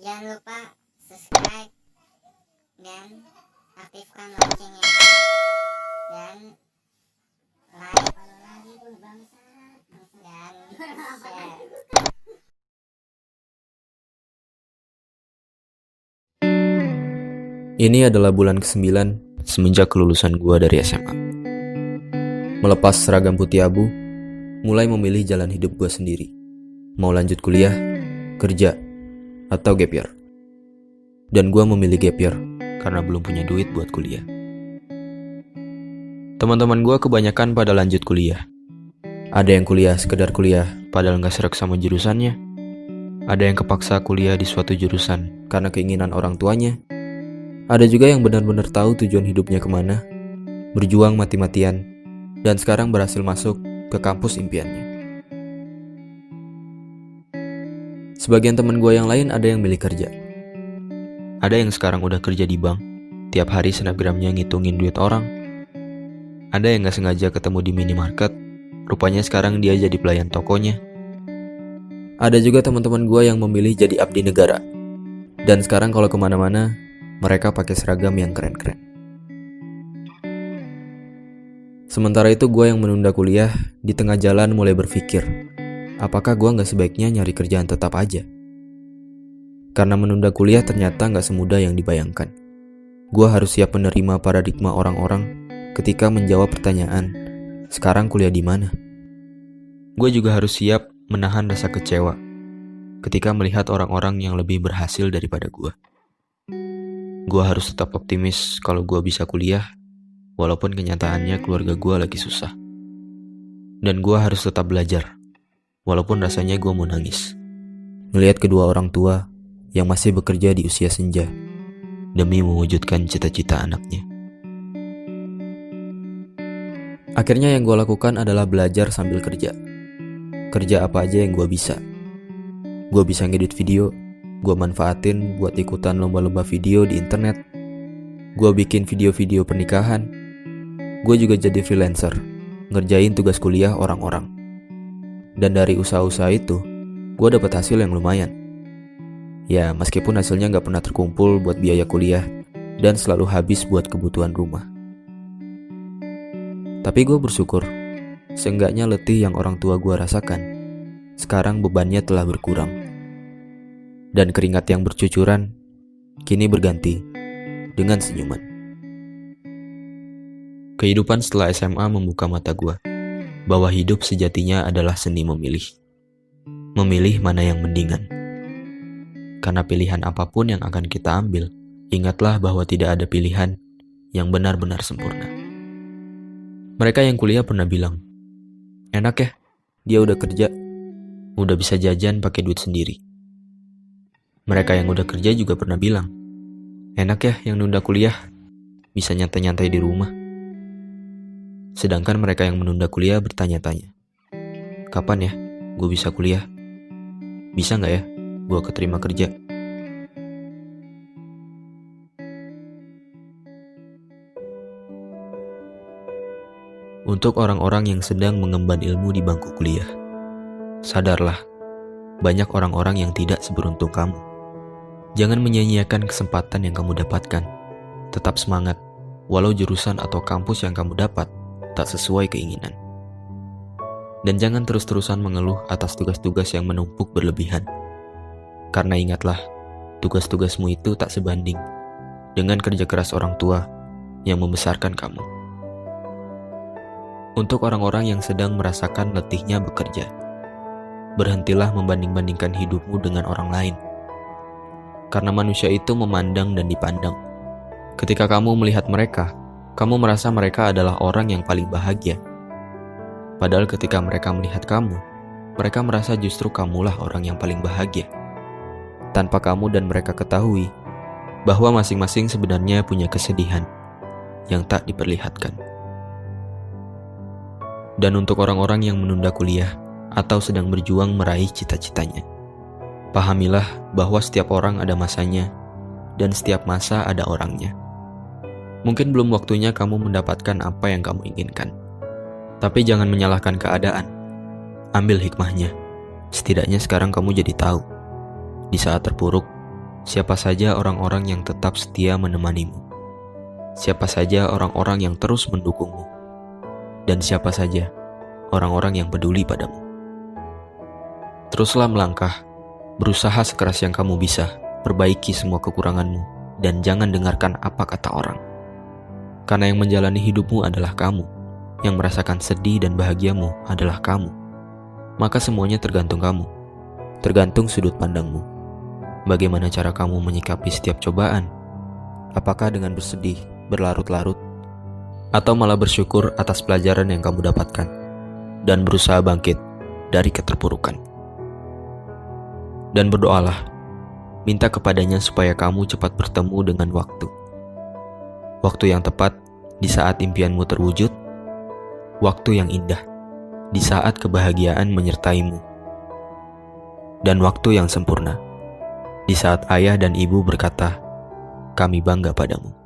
Jangan lupa subscribe dan aktifkan loncengnya dan like dan share. Ini adalah bulan ke-9 semenjak kelulusan gua dari SMA. Melepas seragam putih abu, mulai memilih jalan hidup gua sendiri. Mau lanjut kuliah, kerja, atau gap year. Dan gua memilih gap year karena belum punya duit buat kuliah. Teman-teman gua kebanyakan pada lanjut kuliah. Ada yang kuliah sekedar kuliah padahal nggak serak sama jurusannya. Ada yang kepaksa kuliah di suatu jurusan karena keinginan orang tuanya. Ada juga yang benar-benar tahu tujuan hidupnya kemana, berjuang mati-matian, dan sekarang berhasil masuk ke kampus impiannya. Sebagian teman gue yang lain ada yang milih kerja. Ada yang sekarang udah kerja di bank, tiap hari snapgramnya ngitungin duit orang. Ada yang gak sengaja ketemu di minimarket, rupanya sekarang dia jadi pelayan tokonya. Ada juga teman-teman gue yang memilih jadi abdi negara, dan sekarang kalau kemana-mana, mereka pakai seragam yang keren-keren. Sementara itu gue yang menunda kuliah, di tengah jalan mulai berpikir, apakah gue gak sebaiknya nyari kerjaan tetap aja? Karena menunda kuliah ternyata gak semudah yang dibayangkan. Gue harus siap menerima paradigma orang-orang ketika menjawab pertanyaan, sekarang kuliah di mana? Gue juga harus siap menahan rasa kecewa ketika melihat orang-orang yang lebih berhasil daripada gue. Gue harus tetap optimis kalau gue bisa kuliah, walaupun kenyataannya keluarga gue lagi susah. Dan gue harus tetap belajar, walaupun rasanya gue mau nangis. Melihat kedua orang tua yang masih bekerja di usia senja, demi mewujudkan cita-cita anaknya. Akhirnya yang gue lakukan adalah belajar sambil kerja. Kerja apa aja yang gue bisa. Gue bisa ngedit video, gue manfaatin buat ikutan lomba-lomba video di internet. Gue bikin video-video pernikahan. Gue juga jadi freelancer, ngerjain tugas kuliah orang-orang. Dan dari usaha-usaha itu, gue dapet hasil yang lumayan. Ya, meskipun hasilnya gak pernah terkumpul buat biaya kuliah dan selalu habis buat kebutuhan rumah. Tapi gue bersyukur, seenggaknya letih yang orang tua gue rasakan, sekarang bebannya telah berkurang. Dan keringat yang bercucuran kini berganti dengan senyuman. Kehidupan setelah SMA membuka mata gue bahwa hidup sejatinya adalah seni memilih. Memilih mana yang mendingan. Karena pilihan apapun yang akan kita ambil, ingatlah bahwa tidak ada pilihan yang benar-benar sempurna. Mereka yang kuliah pernah bilang, enak ya, dia udah kerja, udah bisa jajan pakai duit sendiri. Mereka yang udah kerja juga pernah bilang, enak ya yang nunda kuliah, bisa nyantai-nyantai di rumah. Sedangkan mereka yang menunda kuliah bertanya-tanya, kapan ya gue bisa kuliah? Bisa gak ya gue keterima kerja? Untuk orang-orang yang sedang mengemban ilmu di bangku kuliah, sadarlah, banyak orang-orang yang tidak seberuntung kamu. Jangan menyia-nyiakan kesempatan yang kamu dapatkan. Tetap semangat, walau jurusan atau kampus yang kamu dapat tak sesuai keinginan. Dan jangan terus-terusan mengeluh atas tugas-tugas yang menumpuk berlebihan. Karena ingatlah, tugas-tugasmu itu tak sebanding dengan kerja keras orang tua yang membesarkan kamu. Untuk orang-orang yang sedang merasakan letihnya bekerja, berhentilah membanding-bandingkan hidupmu dengan orang lain. Karena manusia itu memandang dan dipandang. Ketika kamu melihat mereka, kamu merasa mereka adalah orang yang paling bahagia. Padahal ketika mereka melihat kamu, mereka merasa justru kamulah orang yang paling bahagia. Tanpa kamu dan mereka ketahui bahwa masing-masing sebenarnya punya kesedihan yang tak diperlihatkan. Dan untuk orang-orang yang menunda kuliah atau sedang berjuang meraih cita-citanya, pahamilah bahwa setiap orang ada masanya dan setiap masa ada orangnya. Mungkin belum waktunya kamu mendapatkan apa yang kamu inginkan. Tapi jangan menyalahkan keadaan. Ambil hikmahnya. Setidaknya sekarang kamu jadi tahu. Di saat terpuruk, Siapa saja orang-orang yang tetap setia menemanimu. Siapa saja orang-orang yang terus mendukungmu. Dan siapa saja orang-orang yang peduli padamu. Teruslah melangkah, berusaha sekeras yang kamu bisa, perbaiki semua kekuranganmu, dan jangan dengarkan apa kata orang. Karena yang menjalani hidupmu adalah kamu, yang merasakan sedih dan bahagiamu adalah kamu. Maka semuanya tergantung kamu, tergantung sudut pandangmu. Bagaimana cara kamu menyikapi setiap cobaan? Apakah dengan bersedih, berlarut-larut, atau malah bersyukur atas pelajaran yang kamu dapatkan, dan berusaha bangkit dari keterpurukan? Dan berdoalah, minta kepadanya supaya kamu cepat bertemu dengan waktu. Waktu yang tepat di saat impianmu terwujud, waktu yang indah di saat kebahagiaan menyertaimu, dan waktu yang sempurna di saat ayah dan ibu berkata, "Kami bangga padamu."